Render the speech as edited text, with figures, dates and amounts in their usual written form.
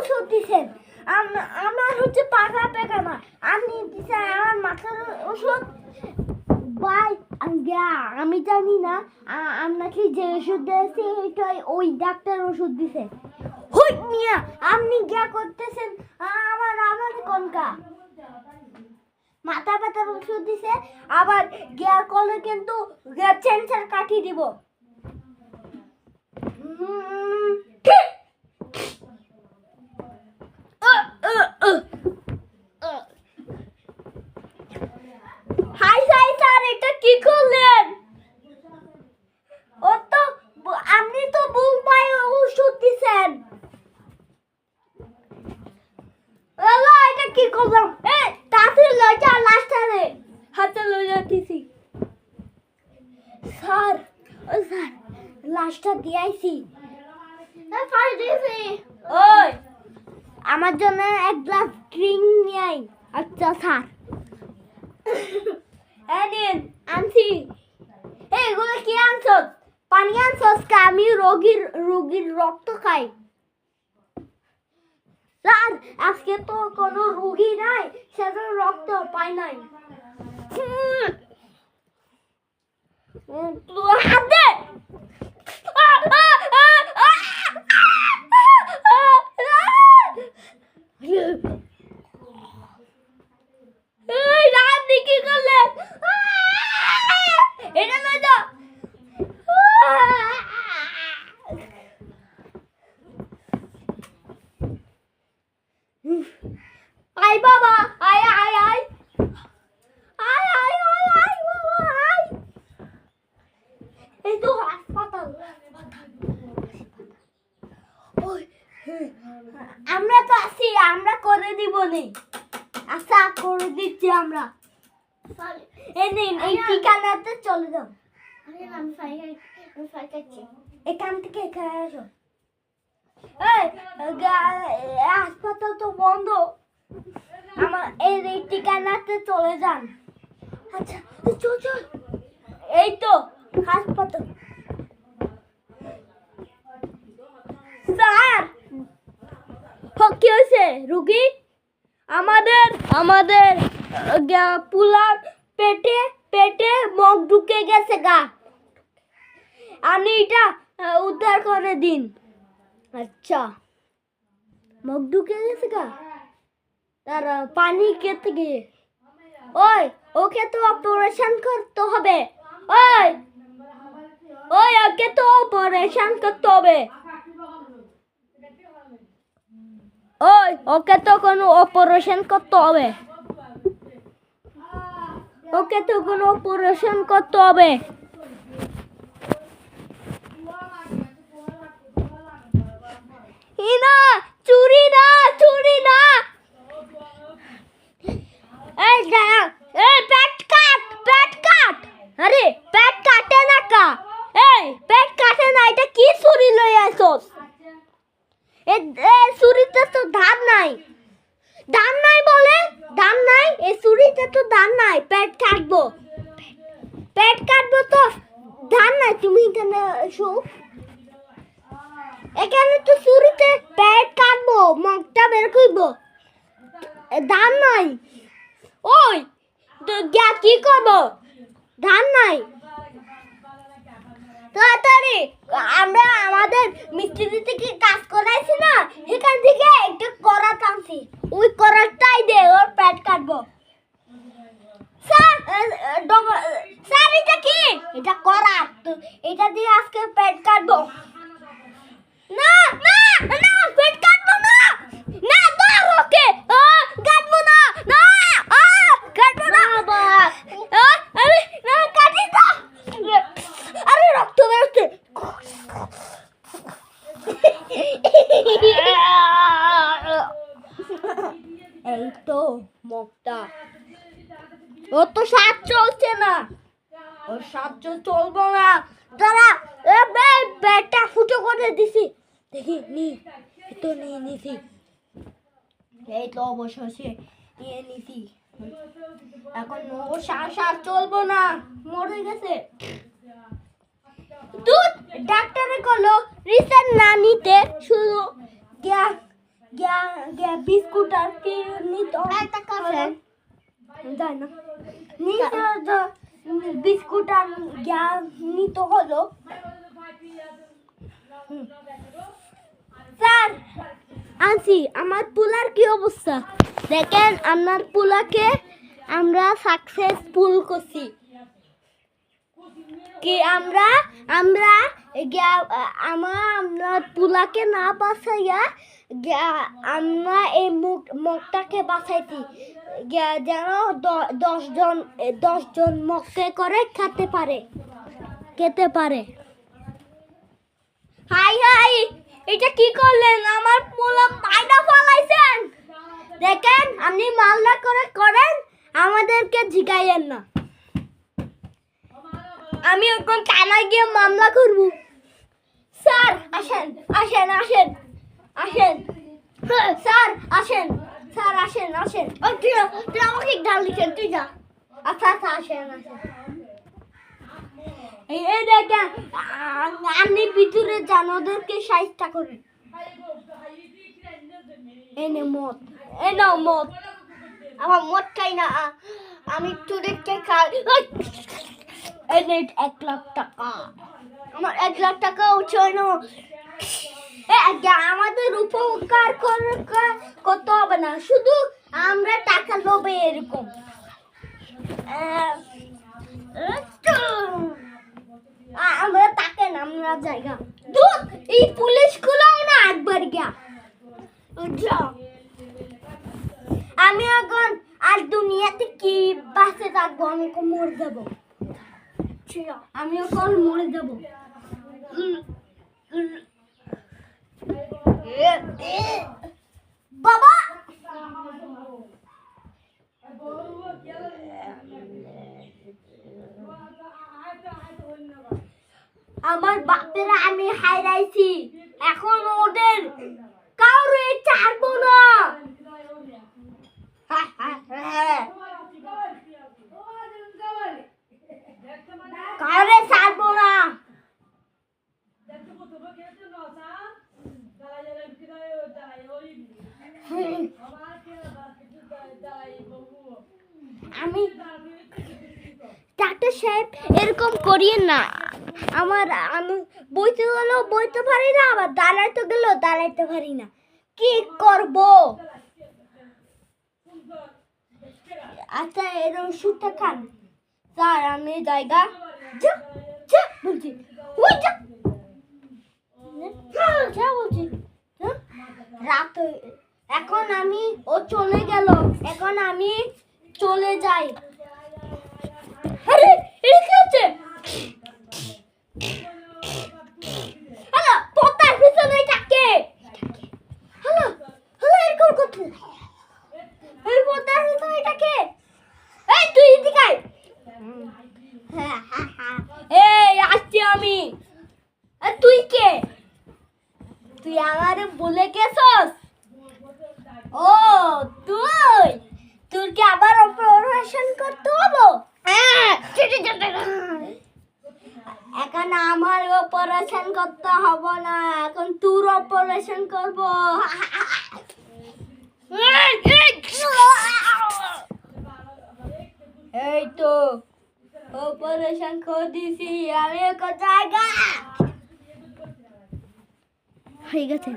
ওষুধ দিছেন, আমার হচ্ছে পাকা পায়খানা, আপনি দিছেন আমার মাথার ওষুধ। ভাই আমি জানি না আপনাকে যে ওষুধ দিয়েছে এটাই ওই ডাক্তার ওষুধ দিছে। হই মিয়া, আপনি যা করতেছেন আমার কোনকা মাথা ব্যথার ওষুধ দিছে, আবার গিয়া কলে কিন্তু সেন্সার কাটি দিব। হাই হাই স্যার, এটা কি করলেন? ও তো আপনি তো ভুল পাই ওষুধ দিছেন। এলো এটা কি করলাম? তাতে লইটা লাস্টারে হাতে লই যাচ্ছি। স্যার ও স্যার, লাস্টটা দিয়েছি। ওই আমার জন্য এক গ্লাস ড্রিঙ্ক নিয়ে আই। আচ্ছা স্যার। নিন আনছি। এগুলো কি আনছস? পানি আনছস? আমি রোগীর রক্ত খাই। স্যার আজকে তো কোনো রোগী নাই, সেজন্য রক্ত পাই নাই। হাত দে। আপনি কি করলেন? এটা নয় তো। আই বাবা, আয় আয় আয় আয় আয় আয় আয় বাবা আয়। এই তো হাসপাতাল। আমরা তো আছি, আমরা করে দিব নি। আচ্ছা করে দিচ্ছি আমরা। এই নিন, এই ঠিকানাতে চলে যাও। এখান থেকে এখানে আসো। হাসপাতাল তো বন্ধ, আমার এই ঠিকানাতে চলে যান। আচ্ছা চল চল, এই তো হাসপাতাল। স্যার কি হয়েছে? রুগী আমাদের পুলার পেটে মগ ঢুকে গেছে গা, আপনি এটা উদ্ধার করে দিন। আচ্ছা, মগ ঢুকে গেছে গা, তার পানি খেতে গিয়ে। ওকে তো অপারেশন করতে হবে। ওকে তো অপারেশন করতে হবে। ওকে তো কোনো অপারেশন করতে হবে। ওকে তো কোনো অপারেশন করতে হবে। না, চুরি না। পেট কাট। আরে পেট কাটে না কা? পেট কাটে না, এটা কি চুরি লই আসছ? চুরিতে তো ধার নাই বলে, ধার নাই, এই চুরিতে তো ধার নাই। পেট কাটবো তো ধার নাই। তুমি এখানে এসো, এখানে তো চুরিতে পেট কাটবো, মগটা বের করবো, ধার নাই। কি করবো? ধার নাই। তাড়াতাড়ি আমরা আমাদের মিস্ত্রি থেকে কাজ করাইছি না, এখান থেকে একটা করাত আনছি, ওই করাতটাই দে, ওর পেট কাটবো। স্যার এটা কি? এটা করাত, এটা দিয়ে আজকে পেট কাটবো। না পেট কাটবো না। ধর ওকে, কাটবো না। কাটবো না। আরে না, কাটিস না। আরে রক্ত বেরোচ্ছে। এই তো মুখটা, ও তো শ্বাস চলছে না, ওর শ্বাস চলবো না। দাঁড়া, পেটটা ফুটো করে দিছি, দেখি নিয়ে নিছি। এই তো অবশেষে নিয়ে নিছি। এখন ও শ্বাস চলবো না, মরে গেছে। ডাক্তারে কলো রিসার্চ না নিতে, শুধু বিস্কুট আর কি নিতে হবে যায় না বিস্কুট আর নিতে হলো স্যার আনছি আমার পুলার কি অবস্থা দেখেন আপনার পুলাকে আমরা সাকসেসফুল করছি কি আমরা আপনার পুলাকে না বাঁচাইয়া আমরা এই মুখটাকে বাঁচাইছি যেন 10 জন মক্কে করে খেতে পারে হাই হাই এটা কি করলেন আমার পোলা পায়দা ফলাইছেন দেখেন আপনি মামলা করেন আমাদেরকে জিগাইয়েন না আমি এখন থানায় গিয়ে মামলা করব স্যার আসেন স্যার আসেন তুই আমাকে ডাল দিচ্ছেন তুই যা আচ্ছা আসেন এই দেখেন আপনি ভিতরে যান ওদেরকে সাহায্য করেন এনে মদ আমার মদ খাই না আমি তোদেরকে খাই এনে 1 লাখ টাকা আমার 1 লাখ টাকা উঠে না আমাদের উপকার করতে হবে না শুধু আমরা টাকা লোভে এরকম আমরা তাকে আমরা জায়গা দুধ এই পুলিশগুলো না একবার গিয়া আমি এখন আর দুনিয়াতে কি বাঁচে থাকবো আমি মরে যাবো আমি এখন মরে যাবো বাবা আমার বাপেরা আমি হারাইছি এখন ওদের কাউরে ছাড়বো না কাউরে ছাড়বো না আমি ডাক্তার সাহেব এরকম করিয়েন না আমি বইতে গেলেও বইতে পারি না আবার দাঁড়াইতে পারি না কি করব আচ্ছা এর ওষুধটা খান স্যার আমি জায়গা বলছি ওই বলছি রাত এখন ও চলে গেল এখন আমি চলে যাই আরে এটা কি হচ্ছে হ্যালো পতার পিছনে থাকে হ্যালো এরকম করতে এই পতার পিছনে থাকে এই তুই এদিকে আয় এই আসছি আমি তুই কে তুই আমারে বলে গেছস ও তোর কি আবার অপারেশন করতে হবে এখন আমার অপারেশন করতে হবে না এখন তোর অপারেশন করব এই তো অপারেশন করে দিছি আমি এক জায়গা হয়ে গেছে